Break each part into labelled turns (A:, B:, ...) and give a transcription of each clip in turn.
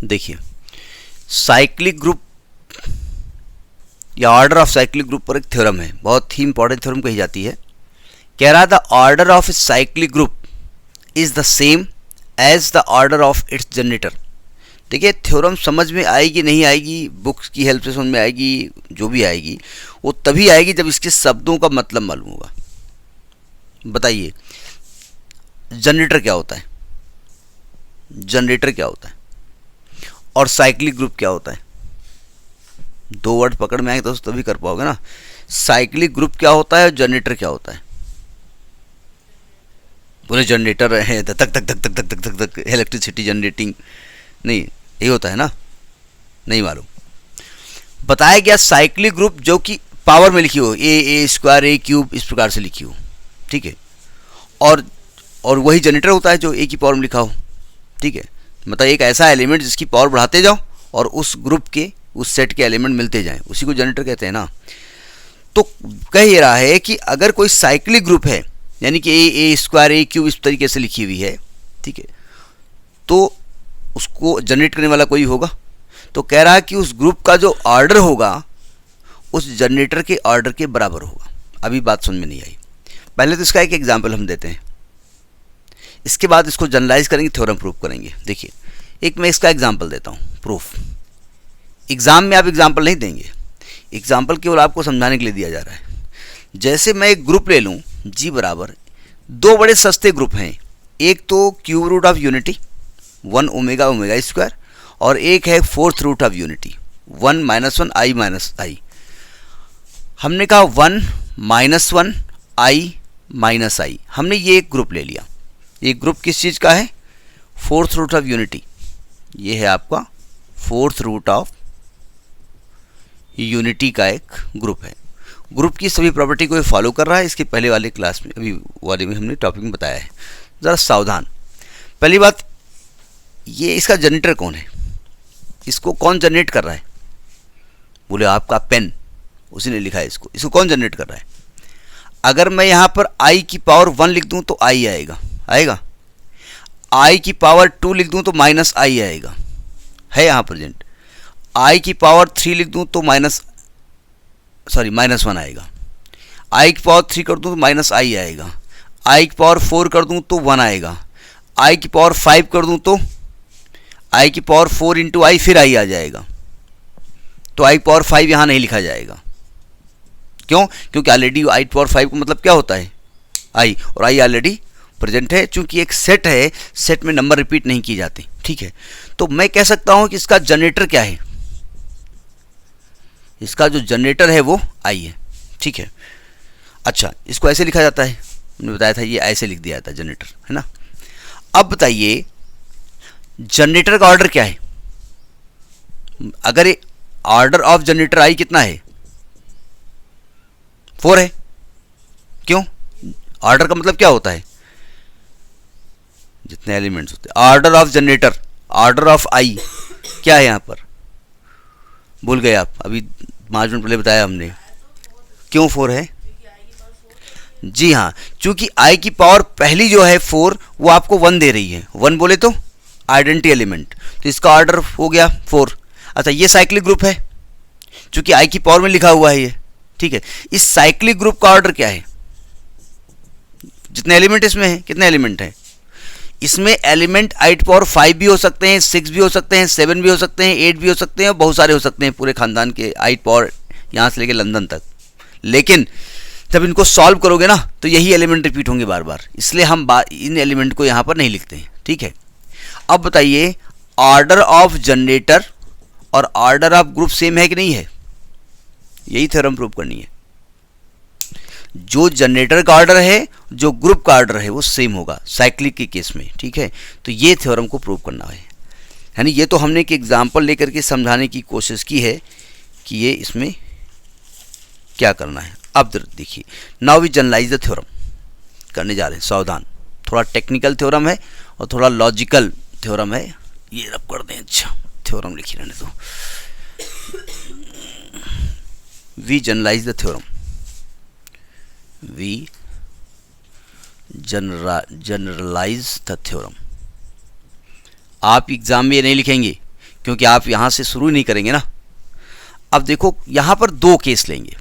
A: देखिए, cyclic group या order of cyclic group पर एक थ्योरम है, बहुत ही इंपॉर्टेंट थ्योरम कही जाती है। कह रहा the order of a cyclic group is the same as the order of its generator. देखिए, थ्योरम समझ में आएगी नहीं आएगी, बुक्स की हेल्प से समझ में आएगी, जो भी आएगी वो तभी आएगी जब इसके शब्दों का मतलब मालूम होगा। बताइए, जनरेटर क्या होता है, जनरेटर क्या होता है और साइक्लिक ग्रुप क्या होता है? दो वर्ड पकड़ में आएंगे तो तभी कर पाओगे ना। साइक्लिक ग्रुप क्या होता है और जनरेटर क्या होता है? बोले जनरेटर है तक तक तक तक तक तक तक इलेक्ट्रिसिटी जनरेटिंग, नहीं यही होता है ना? नहीं मालूम। बताया गया साइक्लिक ग्रुप जो कि पावर में लिखी हो, ए स्क्वायर ए क्यूब इस प्रकार से लिखी हो, ठीक है, और वही जनरेटर होता है जो ए की पावर में लिखा हो, ठीक है। मतलब एक ऐसा एलिमेंट जिसकी पावर बढ़ाते जाओ और उस ग्रुप के उस सेट के एलिमेंट मिलते जाएं, उसी को जनरेटर कहते हैं ना। तो कह ये रहा है कि अगर कोई साइक्लिक ग्रुप है, यानी कि ए स्क्वायर ए क्यूब इस तरीके से लिखी हुई है, ठीक है, तो उसको जनरेट करने वाला कोई होगा। तो कह रहा है कि उस ग्रुप का जो ऑर्डर होगा उस जनरेटर के ऑर्डर के बराबर होगा। अभी बात समझ में नहीं आई। पहले तो इसका एक एग्जाम्पल हम देते हैं, इसके बाद इसको जनरलाइज करेंगे, थ्योरम प्रूफ करेंगे। देखिए, एक मैं इसका एग्जाम्पल देता हूँ प्रूफ। एग्जाम में आप एग्जाम्पल नहीं देंगे, एग्जाम्पल केवल आपको समझाने के लिए दिया जा रहा है। जैसे मैं एक ग्रुप ले लूँ जी बराबर, दो बड़े सस्ते ग्रुप हैं, एक तो cube root of unity 1 omega omega square, और एक है fourth root of unity 1 - 1 i minus i. हमने कहा 1 - 1 आई माइनस आई, हमने ये एक ग्रुप ले लिया। ये ग्रुप किस चीज़ का है? Fourth root of unity. ये है आपका फोर्थ रूट ऑफ यूनिटी का एक ग्रुप है। ग्रुप की सभी प्रॉपर्टी को ये फॉलो कर रहा है। इसके पहले वाले क्लास में, अभी वाले में हमने टॉपिक में बताया है। ज़रा सावधान। पहली बात, ये इसका जनरेटर कौन है? इसको कौन जनरेट कर रहा है? बोले आपका पेन, उसी ने लिखा है इसको। इसको कौन जनरेट कर रहा है? अगर मैं यहाँ पर i की पावर 1 लिख दूँ तो i आएगा, आएगा। i की पावर 2 लिख दूँ तो माइनस i आएगा, है यहाँ प्रेजेंट। i की पावर 3 लिख दूँ तो माइनस 1 आएगा। i की पावर 3 कर दूँ तो माइनस i आएगा। i की पावर 4 कर दूँ तो 1 आएगा। i की पावर 5 कर दूँ तो i की पावर 4 इंटू आई फिर i आ जाएगा। तो i की पावर 5 यहाँ नहीं लिखा जाएगा। क्यों? क्योंकि ऑलरेडी i पावर 5 का मतलब क्या होता है? i, और i ऑलरेडी प्रेजेंट है। चूंकि एक सेट है, सेट में नंबर रिपीट नहीं किए जाते, ठीक है। तो मैं कह सकता हूं कि इसका जनरेटर क्या है? इसका जो जनरेटर है वो i है, ठीक है। अच्छा, इसको ऐसे लिखा जाता है, मैंने बताया था, ये ऐसे लिख दिया जाता है जनरेटर, है ना। अब बताइए जनरेटर का ऑर्डर क्या है? अगर ऑर्डर ऑफ जनरेटर i कितना है? 4 है। क्यों? ऑर्डर का मतलब क्या होता है? जितने एलिमेंट्स होते हैं। Order of generator, order of i क्या है यहाँ पर? भूल गए आप? अभी 5 मिनट पहले बताया हमने। क्यों 4 है? जी हाँ, चूंकि i की पावर पहली जो है 4 वो आपको 1 दे रही है। 1 बोले तो आइडेंटिटी एलिमेंट, तो इसका ऑर्डर हो गया 4। अच्छा, ये साइक्लिक ग्रुप है चूंकि i की पावर में लिखा हुआ है ये, ठीक है। इस साइक्लिक ग्रुप का ऑर्डर क्या है? जितने एलिमेंट इसमें हैं, कितने एलिमेंट हैं इसमें? एलिमेंट 8 पावर 5 भी हो सकते हैं, 6 भी हो सकते हैं, 7 भी हो सकते हैं, 8 भी हो सकते हैं, और बहुत सारे हो सकते हैं, पूरे खानदान के 8 पावर यहाँ से लेके लंदन तक। लेकिन जब इनको सॉल्व करोगे ना तो यही एलिमेंट रिपीट होंगे बार बार, इसलिए हम इन एलिमेंट को यहाँ पर नहीं लिखते हैं, ठीक है। अब बताइए, ऑर्डर ऑफ जनरेटर और ऑर्डर ऑफ ग्रुप सेम है कि नहीं है? यही थ्योरम प्रूव करनी है। जो जनरेटर का ऑर्डर है, जो ग्रुप का ऑर्डर है, वो सेम होगा साइक्लिक के केस में, ठीक है। तो ये थ्योरम को प्रूव करना है। यानी ये तो हमने एक एग्जांपल लेकर के समझाने की कोशिश की है कि ये इसमें क्या करना है। अब देखिए, now we generalize the theorem करने जा रहे हैं। सावधान, थोड़ा टेक्निकल थ्योरम है और थोड़ा लॉजिकल थ्योरम है। ये रब कर दें। अच्छा, थ्योरम लिखी रहने दो। We generalize the theorem, we generalize the theorem. आप एग्जाम में ये नहीं लिखेंगे क्योंकि आप यहाँ से शुरू नहीं करेंगे ना। अब देखो यहाँ पर दो केस लेंगे,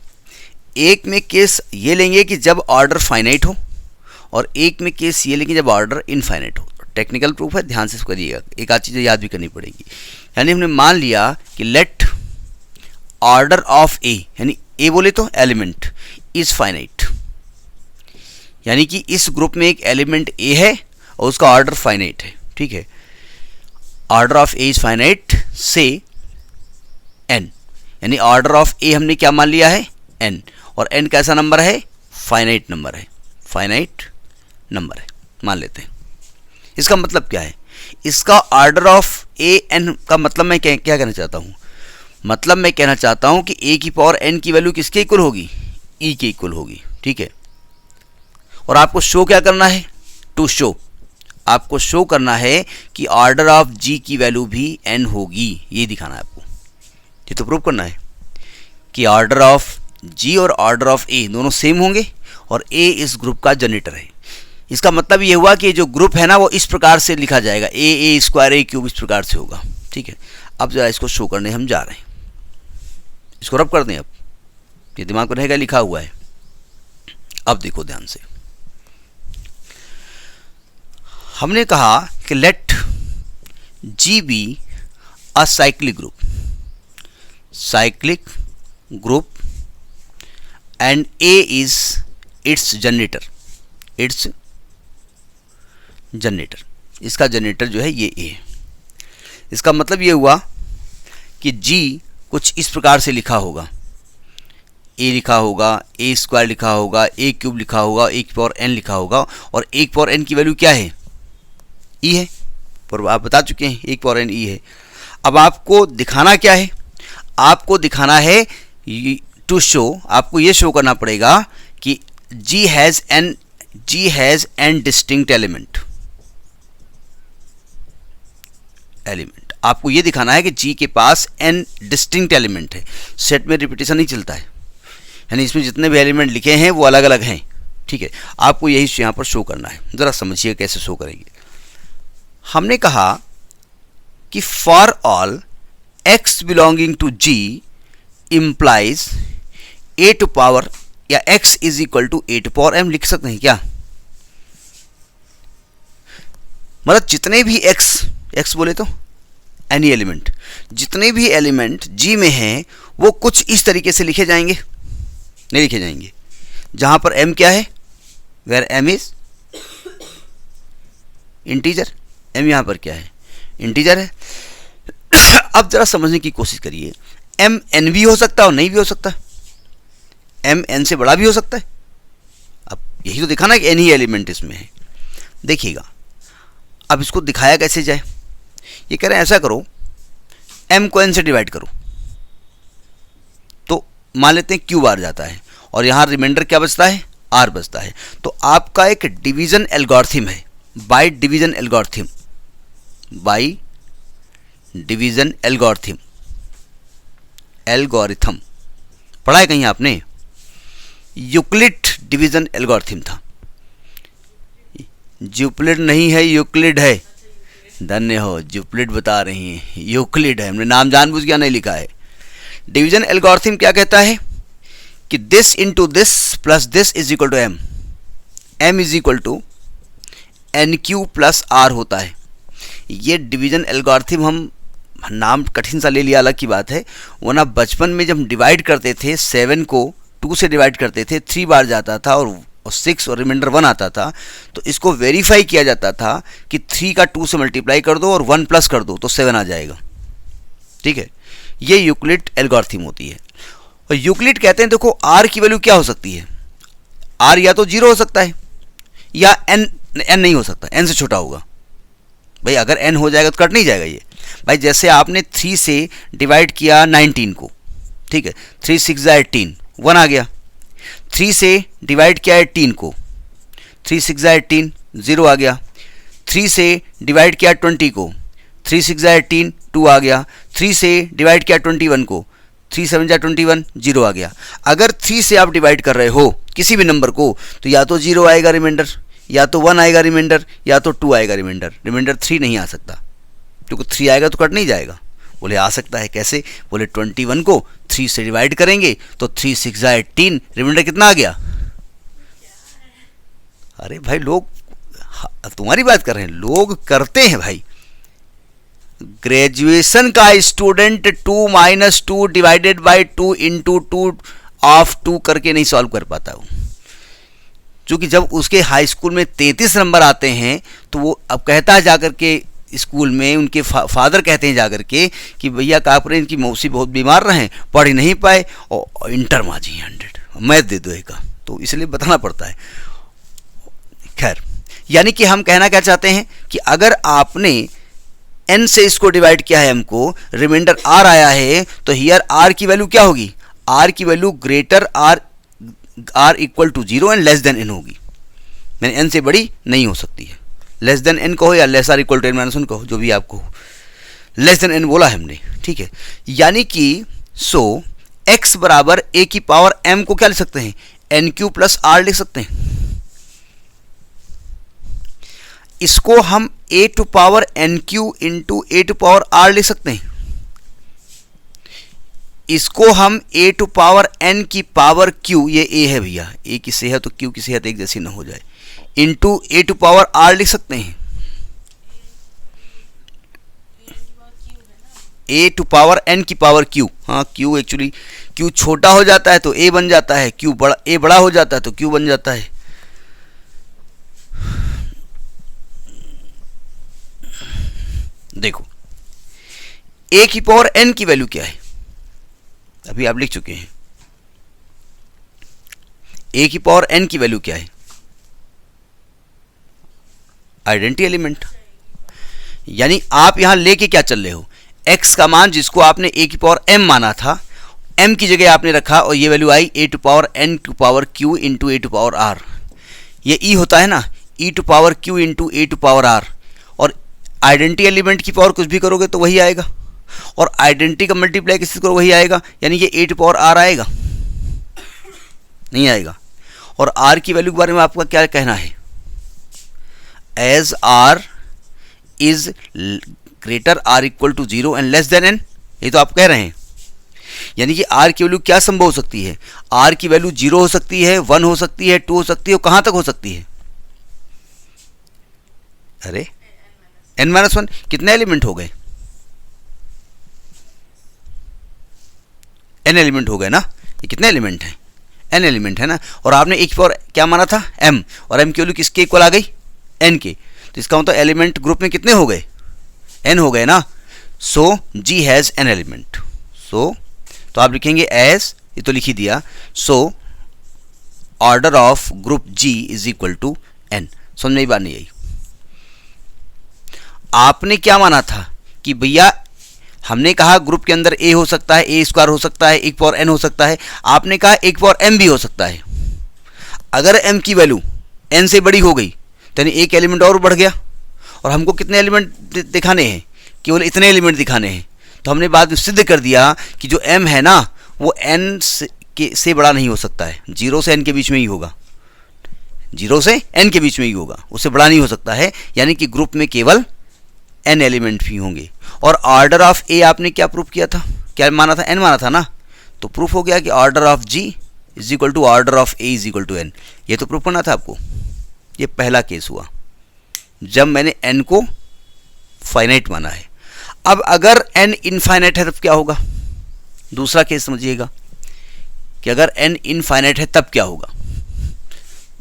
A: एक में केस ये लेंगे कि जब ऑर्डर फाइनाइट हो, और एक में केस ये लेंगे जब ऑर्डर इनफाइनाइट हो। टेक्निकल प्रूफ है, ध्यान से करिएगा, एक आध चीज़ें याद भी करनी पड़ेगी। यानी हमने मान लिया कि लेट ऑर्डर ऑफ ए, यानी ए बोले तो एलिमेंट इज फाइनाइट, यानी कि इस ग्रुप में एक एलिमेंट ए है और उसका ऑर्डर फाइनाइट है, ठीक है। Order of a is finite से एन, यानी ऑर्डर ऑफ ए हमने क्या मान लिया है, एन, और एन कैसा नंबर है, फाइनाइट नंबर है, फाइनाइट नंबर है मान लेते हैं। इसका मतलब क्या है, इसका ऑर्डर ऑफ ए एन का मतलब मैं क्या कहना चाहता हूँ, मतलब मैं कहना चाहता हूँ कि ए की पावर एन की वैल्यू किसके इक्वल होगी, ई के इक्वल होगी, ठीक है। और आपको शो क्या करना है, टू शो, आपको शो करना है कि ऑर्डर ऑफ जी की वैल्यू भी एन होगी, ये दिखाना है आपको, ये तो प्रूव करना है कि ऑर्डर ऑफ जी और ऑर्डर ऑफ ए दोनों सेम होंगे और ए इस ग्रुप का जनरेटर है। इसका मतलब ये हुआ कि जो ग्रुप है ना वो इस प्रकार से लिखा जाएगा, ए स्क्वायर ए क्यूब, इस प्रकार से होगा, ठीक है। अब जरा इसको शो करने हम जा रहे हैं, इसको रब कर दें, अब ये दिमाग में रहेगा, लिखा हुआ है। अब देखो ध्यान से, हमने कहा कि let G be a cyclic group and a is its generator, इसका जनरेटर जो है ये ए है। इसका मतलब ये हुआ कि जी कुछ इस प्रकार से लिखा होगा, ए लिखा होगा, ए स्क्वायर लिखा होगा, ए क्यूब लिखा होगा, ए की पावर एन लिखा होगा, और ए की पावर एन की वैल्यू क्या है, ई है, पर आप बता चुके हैं ए की पावर एन ई है। अब आपको दिखाना क्या है, आपको दिखाना है टू शो, आपको ये शो करना पड़ेगा कि G has an distinct element, आपको ये दिखाना है कि G के पास n डिस्टिंक्ट एलिमेंट है। सेट में रिपीटेशन नहीं चलता है, यानी इसमें जितने भी एलिमेंट लिखे हैं वो अलग अलग हैं, ठीक है। आपको यही यहाँ पर शो करना है, ज़रा समझिए कैसे शो करेंगे। हमने कहा कि for all x belonging to G implies a to power, या x is equal to a to power m लिख सकते हैं क्या, मतलब जितने भी x बोले तो एनी एलिमेंट, जितने भी एलिमेंट G में हैं वो कुछ इस तरीके से लिखे जाएंगे, नहीं लिखे जाएंगे, जहां पर m क्या है, where m is integer, m यहां पर क्या है, इंटीजर है। अब जरा समझने की कोशिश करिए, m n भी हो सकता है और नहीं भी हो सकता, m n से बड़ा भी हो सकता है। अब यही तो दिखाना कि n ही एलिमेंट इसमें है। देखिएगा अब इसको दिखाया कैसे जाए, ये कह रहे हैं ऐसा करो, m को n से डिवाइड करो, तो मान लेते हैं q बार जाता है और यहाँ रिमाइंडर क्या बचता है, r बचता है। तो आपका एक डिवीजन एल्गोरिथम है, बाय डिवीजन एल्गोरिथम पढ़ा है कहीं आपने, यूक्लिड डिवीजन एल्गोरिथम था, यूक्लिड नहीं है, यूक्लिड है, धन्य हो, यूक्लिड बता रही हैं, यूक्लिड है, हमने नाम जानबूझ के नहीं लिखा है। डिवीजन एल्गोरिथम क्या कहता है कि this into this plus this is equal to m, m is equal to n q plus r होता है। ये डिवीजन एल्गोरिथम हम नाम कठिन सा ले लिया अलग की बात है, वरना बचपन में जब डिवाइड करते थे 7 को 2 से डिवाइड करते थे, 3 बार जाता था और 6 और रिमाइंडर 1 आता था, तो इसको वेरीफाई किया जाता था कि 3 का 2 से मल्टीप्लाई कर दो और 1 प्लस कर दो तो 7 आ जाएगा, ठीक है। ये यूक्लिड एल्गोरिथम होती है। और यूक्लिड कहते हैं देखो r की वैल्यू क्या हो सकती है, r या तो 0 हो सकता है या n नहीं हो सकता, n से छोटा होगा। भाई अगर n हो जाएगा तो कट नहीं जाएगा ये। भाई जैसे आपने 3 से डिवाइड किया 19 को, ठीक है, 3 6 18, 1 आ गया। 3 से डिवाइड किया 18 को, 3 6 18, 0 आ गया। 3 से डिवाइड किया 20 को, 3 6 18, 2 आ गया। 3 से डिवाइड किया 21 को, 3 7 21, 0 आ गया। अगर 3 से आप डिवाइड कर रहे हो किसी भी नंबर को तो या तो 0 आएगा रिमाइंडर, या तो 1 आएगा रिमाइंडर, या तो 2 आएगा रिमाइंडर। रिमाइंडर 3 नहीं आ सकता, क्योंकि 3 आएगा तो कट नहीं जाएगा, बोले आ सकता है। कैसे? बोले 21 को 3 से डिवाइड करेंगे तो 3 6 18, रिमाइंडर कितना आ गया? अरे भाई लोग, तुम्हारी बात कर रहे हैं, लोग करते हैं भाई। ग्रेजुएशन का student 2 - 2 divided by 2 into 2 of 2 करके नहीं सॉल्व कर पाता हूँ, क्योंकि जब उसके हाई स्कूल में 33 नंबर आते हैं तो वो अब कहता है जाकर के स्कूल में, उनके फादर कहते हैं जाकर के कि भैया का पर इनकी मौसी बहुत बीमार रहे, पढ़ ही नहीं पाए और इंटर में जी 100 मैथ दे दो एक, तो इसलिए बताना पड़ता है। खैर, यानी कि हम कहना क्या चाहते हैं कि अगर आपने n से इसको डिवाइड किया है, m को, रिमाइंडर r आया है, तो हियर r की वैल्यू क्या होगी? r की value greater r equal to 0 and less than n होगी। मैंने n से बड़ी नहीं हो सकती है, लेस देन n कहो या less r equal to n - 1 कहो, जो भी आप कहो, लेस देन n बोला है हमने, ठीक है। यानी कि x बराबर a की पावर m को क्या लिख सकते हैं? nq प्लस r लिख सकते हैं। इसको हम a to power nq into a to power r लिख सकते हैं। इसको हम a टू पावर n की पावर q, ये a है भैया, a की सेहत तो q की सेहत एक जैसी ना हो जाए, into a to power r लिख सकते हैं। a टू पावर n की पावर q, हाँ q एक्चुअली q छोटा हो जाता है तो a बन जाता है, q बड़ा, a बड़ा हो जाता है तो q बन जाता है। देखो a की पावर n की वैल्यू क्या है, अभी आप लिख चुके हैं। a की पावर n की वैल्यू क्या है? Identity element. यानी आप यहां लेके क्या चल रहे हो? x का मान जिसको आपने a की पावर m माना था, m की जगह आपने रखा और ये वैल्यू आई a to power n to power q into a to power r। ये e होता है ना, e to power q into a to power r। और आइडेंटिटी एलिमेंट की पावर कुछ भी करोगे तो वही आएगा, और आइडेंटिटी का मल्टीप्लाई किसी करो वही आएगा, यानी ये a टू पावर r आएगा, नहीं आएगा। और r की वैल्यू के बारे में आपका क्या कहना है? As r is greater r equal to 0 and less than n, ये तो आप कह रहे हैं। यानी कि r की वैल्यू क्या संभव हो सकती है? r की वैल्यू 0 हो सकती है, 1 हो सकती है, 2 हो सकती है, और कहां तक हो सकती है? अरे n-1 कितने एलिमेंट हो गए? n एलिमेंट हो गए ना, ये कितने एलिमेंट हैं? n एलिमेंट है ना। और आपने एक और क्या माना था? m, और m की वैल्यू किसके इक्वल आ गई? n के, तो इसका मतलब एलिमेंट ग्रुप में कितने हो गए? n हो गए ना। So g has n element. So तो आप लिखेंगे एज, ये तो लिख ही दिया, so order of group g is equal to n। समझ में बात नहीं आई? आपने क्या माना था कि भैया हमने कहा ग्रुप के अंदर a हो सकता है, a स्क्वायर हो सकता है, एक पावर n हो सकता है, आपने कहा एक पावर m भी हो सकता है। अगर m की वैल्यू n से बड़ी हो गई तो एक एलिमेंट और बढ़ गया, और हमको कितने एलिमेंट दिखाने हैं? केवल इतने एलिमेंट दिखाने हैं। तो हमने बाद में सिद्ध कर दिया कि जो m है ना वो n से बड़ा नहीं हो सकता है, 0 से n के बीच में ही होगा, 0 से n के बीच में ही होगा, उससे बड़ा नहीं हो सकता है। यानी कि ग्रुप में केवल n एलिमेंट भी होंगे। और ऑर्डर ऑफ a आपने क्या प्रूफ किया था? क्या माना था? n माना था ना, तो प्रूफ हो गया कि order of g is equal to order of a is equal to n। ये तो प्रूफ करना था आपको। ये पहला केस हुआ जब मैंने n को फाइनाइट माना है। अब अगर n इनफाइनाइट है तब क्या होगा? दूसरा केस समझिएगा कि अगर n इनफाइनाइट है तब क्या होगा।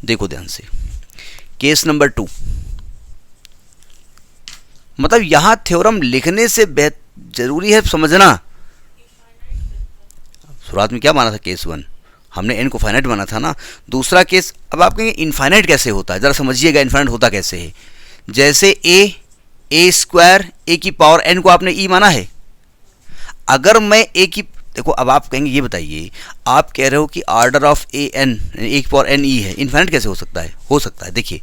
A: देखो ध्यान से, केस नंबर 2। मतलब यहां थ्योरम लिखने से जरूरी है समझना। शुरुआत में क्या माना था? केस 1 हमने n को फाइनाइट माना था ना। दूसरा केस, अब आप कहेंगे इनफाइनाइट कैसे होता है? जरा समझिएगा इनफाइनाइट होता कैसे है। जैसे a स्क्वायर a की पावर n को आपने e माना है। अगर मैं a की, देखो अब आप कहेंगे ये बताइए, आप कह रहे हो कि ऑर्डर ऑफ a n, एक पावर n e है, इनफाइनाइट कैसे हो सकता है? हो सकता है। देखिए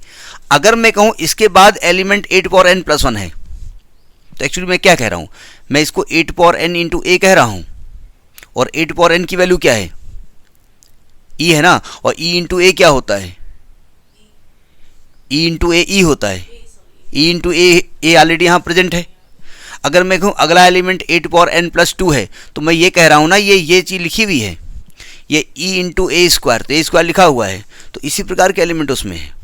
A: अगर मैं कहूँ इसके बाद element a to power n plus 1 है, तो एक्चुअली मैं क्या कह रहा हूँ? मैं इसको a to power n into a कह रहा हूँ, और a टू पावर n की वैल्यू क्या है? e है ना, और e इंटू a क्या होता है? e इंटू a e होता है। e इंटू a ऑलरेडी यहाँ प्रेजेंट है। अगर मैं कहूँ अगला element a to power n plus 2 है, तो मैं ये कह रहा हूँ ना, ये चीज़ लिखी हुई है, ये ई इंटू ए स्क्वायर, तो ए स्क्वायर लिखा हुआ है, तो इसी प्रकार के एलिमेंट उसमें है।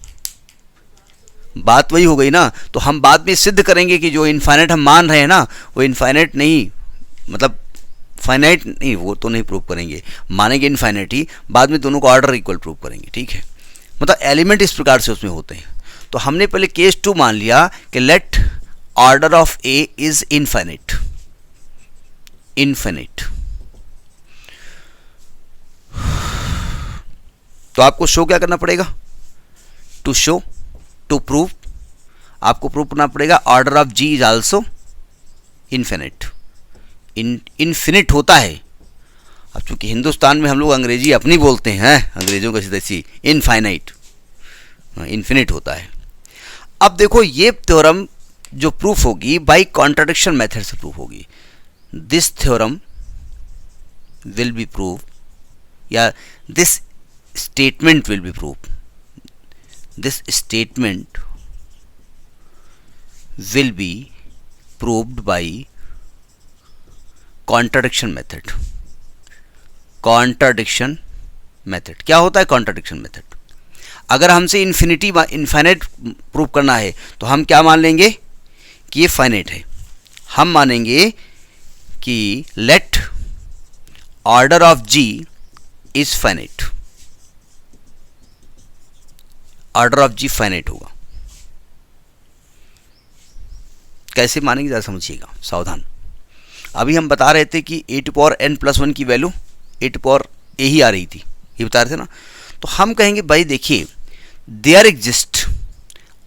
A: बात वही हो गई ना। तो हम बाद में सिद्ध करेंगे कि जो इनफाइनाइट हम मान रहे हैं ना, वो इनफाइनाइट नहीं, मतलब फाइनाइट नहीं, वो तो नहीं प्रूव करेंगे, मानेंगे इनफाइनाइट ही, बाद में दोनों को ऑर्डर इक्वल प्रूव करेंगे, ठीक है। मतलब एलिमेंट इस प्रकार से उसमें होते हैं। तो हमने पहले केस 2 मान लिया कि let order of a is infinite, infinite. तो आपको शो क्या करना पड़ेगा? टू शो, टू प्रूव, आपको प्रूव करना पड़ेगा order of G is also infinite. Infinite होता है। अब चूंकि हिंदुस्तान में हम लोग अंग्रेजी अपनी बोलते हैं, अंग्रेजों का जैसी इनफाइनाइट, इनफिनिट होता है। अब देखो ये थ्योरम जो प्रूफ होगी बाय कॉन्ट्राडिक्शन मेथड से प्रूफ होगी। This theorem will be prove, या this statement will be proved, this statement will be proved by contradiction method। contradiction method क्या होता है? contradiction method। अगर हमसे इनफाइनाइट प्रूव करना है तो हम क्या मान लेंगे कि ये फाइनाइट है। हम मानेंगे कि let order of g is finite, order of G finite होगा। कैसे मानेंगे ज़रा समझिएगा, सावधान। अभी हम बता रहे थे कि ए टू पावर एन प्लस 1 की वैल्यू ए टू पावर ए ही आ रही थी, ये बता रहे थे ना। तो हम कहेंगे भाई देखिए, there exist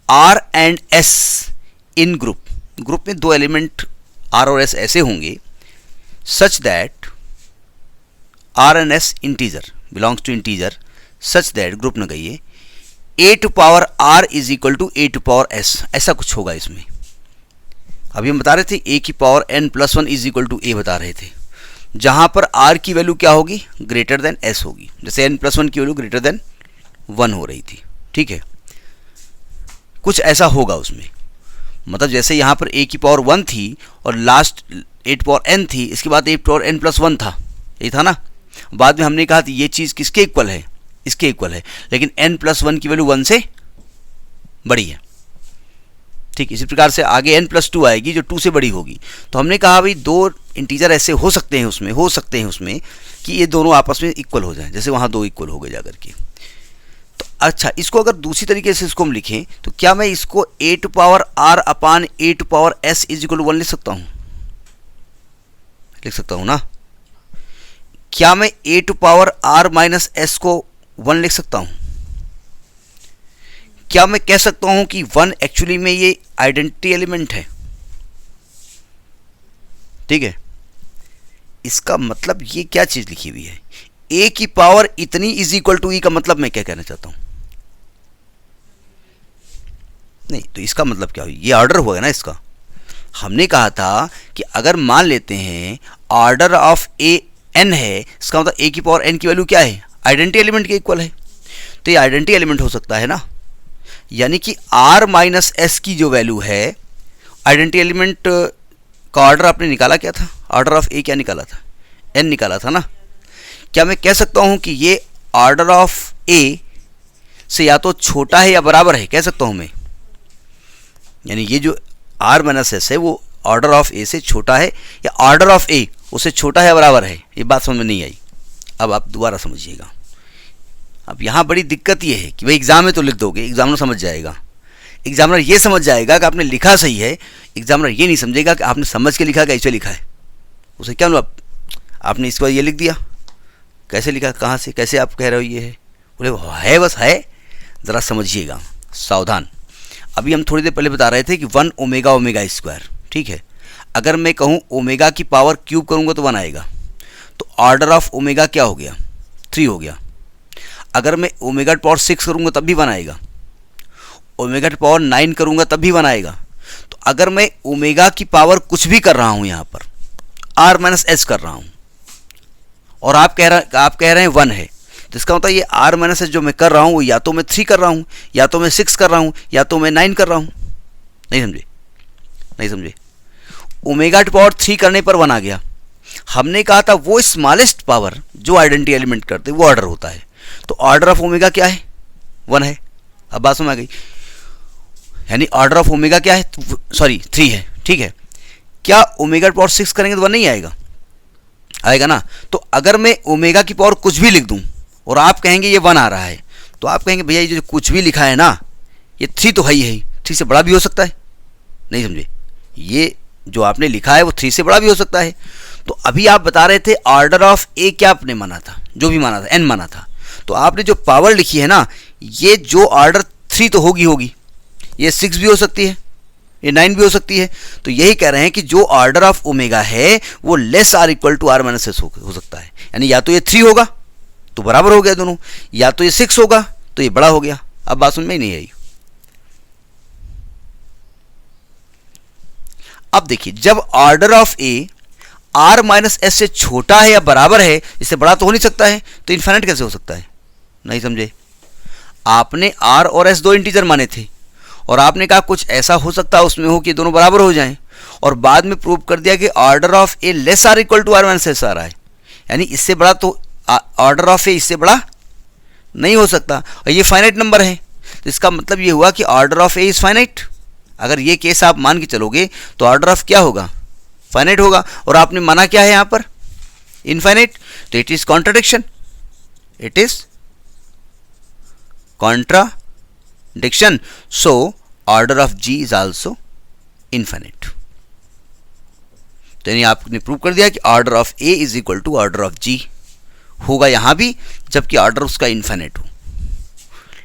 A: r and s in group, group में दो एलिमेंट आर और एस ऐसे होंगे such that r and s integer belongs to integer, such that group न कहिए a to power r is equal to a to power s, ऐसा कुछ होगा इसमें। अभी हम बता रहे थे ए की power n plus 1 is equal to a बता रहे थे, जहां पर आर की वैल्यू क्या होगी? ग्रेटर देन एस होगी। जैसे एन प्लस 1 की वैल्यू ग्रेटर देन 1 हो रही थी, ठीक है, कुछ ऐसा होगा उसमें। मतलब जैसे यहां पर ए की पावर 1 थी और last a to power n थी, इसके बाद a to power n plus 1 था, यही था ना। बाद में हमने कहा कि ये चीज़ किसके इक्वल है? इसके इक्वल है, लेकिन n प्लस 1 की वैल्यू 1 से बड़ी है, ठीक। इसी प्रकार से आगे n प्लस 2 आएगी जो 2 से बड़ी होगी। तो हमने कहा भाई दो इंटीजर ऐसे हो सकते हैं उसमें कि ये दोनों आपस में इक्वल हो जाएं, जैसे वहाँ 2 इक्वल हो गए जाकर के। तो अच्छा, इसको अगर दूसरी तरीके से इसको हम लिखें तो क्या मैं इसको a to power r upon a to power s is equal 1 लिख सकता हूँ? लिख सकता हूँ ना। क्या मैं a to power r minus s को 1 लिख सकता हूं? क्या मैं कह सकता हूं कि 1 एक्चुअली में ये आइडेंटिटी एलिमेंट है? ठीक है, इसका मतलब ये क्या चीज लिखी हुई है, ए की पावर इतनी इज इक्वल टू ई, का मतलब मैं क्या कहना चाहता हूं? नहीं, तो इसका मतलब क्या हुई? ये ऑर्डर होगा ना इसका। हमने कहा था कि अगर मान लेते हैं ऑर्डर ऑफ ए एन है, इसका मतलब ए की पावर एन की वैल्यू क्या है? आइडेंटिटी एलिमेंट के इक्वल है। तो ये आइडेंटिटी एलिमेंट हो सकता है ना, यानी कि r माइनस एस की जो वैल्यू है, आइडेंटिटी एलिमेंट का ऑर्डर आपने निकाला क्या था? ऑर्डर ऑफ ए क्या निकाला था? n निकाला था ना। क्या मैं कह सकता हूं कि ये ऑर्डर ऑफ ए से या तो छोटा है या बराबर है? कह सकता हूं मैं, यानी ये जो r माइनस एस है वो ऑर्डर ऑफ ए से छोटा है या ऑर्डर ऑफ ए उससे छोटा है या बराबर है? ये बात समझ में नहीं आई। अब आप दोबारा समझिएगा। अब यहाँ बड़ी दिक्कत ये है कि भाई एग्जाम में तो लिख दोगे, एग्जामिनर समझ जाएगा, एग्जामिनर ये समझ जाएगा कि आपने लिखा सही है, एग्जामिनर ये नहीं समझेगा कि आपने समझ के लिखा, कैसे लिखा है। उसे क्या मतलब आपने इसको ये लिख दिया, कैसे लिखा, कहाँ से, कैसे आप कह रहे हो ये है? बोले है, बस है, ज़रा समझिएगा, सावधान। अभी हम थोड़ी देर पहले बता रहे थे कि 1 ओमेगा ओमेगा स्क्वायर, ठीक है। अगर मैं कहूँ ओमेगा की पावर क्यूब करूँगा तो 1 आएगा, तो ऑर्डर ऑफ ओमेगा क्या हो गया? 3 हो गया। अगर मैं ओमेगा पावर 6 करूँगा तब भी 1 आएगा, ओमेगा पावर 9 करूँगा तब भी 1 आएगा। तो अगर मैं ओमेगा की पावर कुछ भी कर रहा हूँ, यहाँ पर आर माइनस एस कर रहा हूँ, और आप कह रहे हैं 1 है, तो इसका मतलब ये आर माइनस एस जो मैं कर रहा हूँ वो या तो मैं 3 कर रहा हूँ, या तो मैं 6 कर रहा हूँ, या तो मैं 9 कर रहा हूँ। नहीं समझे? ओमेगा टू पावर 3 करने पर 1 आ गया। हमने कहा था वो स्मॉलेस्ट पावर जो आइडेंटिटी एलिमेंट करते वो ऑर्डर होता है, तो ऑर्डर ऑफ ओमेगा क्या है? 1 है। अब बात समझ आ गई, यानी ऑर्डर ऑफ ओमेगा क्या है? सॉरी 3 है, ठीक है। क्या ओमेगा पावर 6 करेंगे तो 1 नहीं आएगा? आएगा ना। तो अगर मैं ओमेगा की पावर कुछ भी लिख दूं और आप कहेंगे ये 1 आ रहा है, तो आप कहेंगे भैया ये जो कुछ भी लिखा है ना ये 3 तो है ही, 3 से बड़ा भी हो सकता है। नहीं समझे? ये जो आपने लिखा है वो 3 से बड़ा भी हो सकता है। तो अभी आप बता रहे थे ऑर्डर ऑफ ए क्या आपने माना था? जो भी माना था, एन माना था। तो आपने जो पावर लिखी है ना, ये जो ऑर्डर 3 तो होगी, ये 6 भी हो सकती है, ये 9 भी हो सकती है। तो यही कह रहे हैं कि जो ऑर्डर ऑफ ओमेगा है वो less are equal to r minus s हो सकता है। यानी या तो ये 3 होगा तो बराबर हो गया दोनों, या तो ये 6 होगा तो ये बड़ा हो गया। अब बात समझ में नहीं आई। अब देखिए, जब order of A R minus S से छोटा है या बराबर है, इससे बड़ा तो हो नहीं सकता है, तो इन्फिनिट कैसे हो सकता है? नहीं समझे? आपने आर और एस दो इंटीजर माने थे और आपने कहा कुछ ऐसा हो सकता है उसमें हो कि दोनों बराबर हो जाएं, और बाद में प्रूव कर दिया कि order of a less are equal to r minus s आ रहा है। यानी इससे बड़ा तो ऑर्डर ऑफ ए इससे बड़ा नहीं हो सकता, और ये फाइनाइट नंबर है। तो इसका मतलब ये हुआ कि order of a is finite. अगर ये केस आप मान के चलोगे तो ऑर्डर ऑफ क्या होगा? फाइनाइट होगा। और आपने माना क्या है यहाँ पर? इनफाइनाइट। तो it is contradiction, it is contradiction. So order of G is also infinite. तो यानी आपने प्रूव कर दिया कि order of a is equal to order of G होगा यहां भी, जबकि ऑर्डर उसका इनफाइनाइट हो।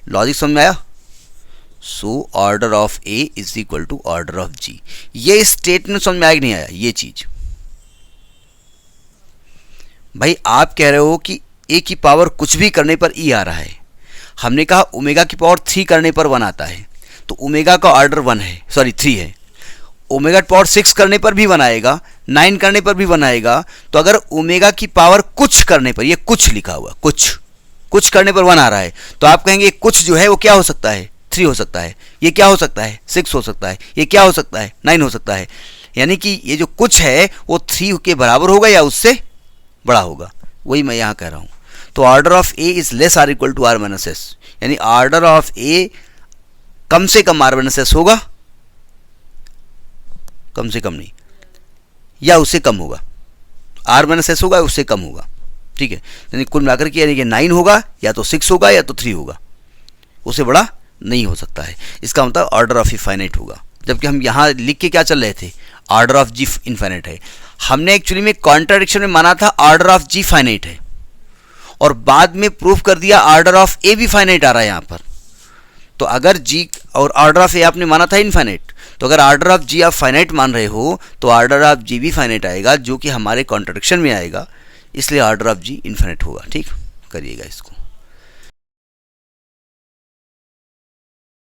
A: लॉजिक समझ में आया? So order of a is equal to order of G. ये स्टेटमेंट समझ में आया कि नहीं आया? ये चीज भाई आप कह रहे हो कि ए की पावर कुछ भी करने पर ई आ रहा है। हमने कहा ओमेगा की पावर 3 करने पर 1 आता है, तो ओमेगा का ऑर्डर 1 है, सॉरी 3 है। ओमेगा पावर 6 करने पर भी 1 आएगा, 9 करने पर भी 1 आएगा। तो अगर ओमेगा की पावर कुछ करने पर, ये कुछ लिखा हुआ, कुछ करने पर 1 आ रहा है, तो आप कहेंगे कुछ जो है वो क्या हो सकता है? 3 हो सकता है। ये क्या हो सकता है? 6 हो सकता है। ये क्या हो सकता है? 9 हो सकता है। यानी कि ये जो कुछ है वो 3 के बराबर होगा या उससे बड़ा होगा, वही मैं यहाँ कह रहा हूँ। तो order of a is less are equal to r minus s, यानी ऑर्डर ऑफ ए कम से कम आर माइनस एस होगा, कम से कम नहीं, या उससे कम होगा। आर माइनस एस होगा, उससे कम होगा, ठीक है। यानी कुल मिलाकर के यानी कि 9 होगा, या तो 6 होगा, या तो 3 होगा, उससे बड़ा नहीं हो सकता है। इसका मतलब ऑर्डर ऑफ इनफाइनाइट होगा। जबकि हम यहाँ लिख के क्या चल रहे थे? ऑर्डर ऑफ जी इनफाइनाइट है। हमने एक्चुअली में कॉन्ट्राडिक्शन में माना था ऑर्डर ऑफ जी फाइनाइट है, और बाद में प्रूफ कर दिया ऑर्डर ऑफ ए भी फाइनाइट आ रहा है यहाँ पर। तो अगर जी और ऑर्डर ऑफ ए आपने माना था इनफाइनाइट, तो अगर ऑर्डर ऑफ जी आप फाइनाइट मान रहे हो तो ऑर्डर ऑफ जी भी फाइनाइट आएगा, जो कि हमारे कॉन्ट्राडिक्शन में आएगा। इसलिए ऑर्डर ऑफ जी इनफाइनाइट होगा। ठीक, करिएगा इसको।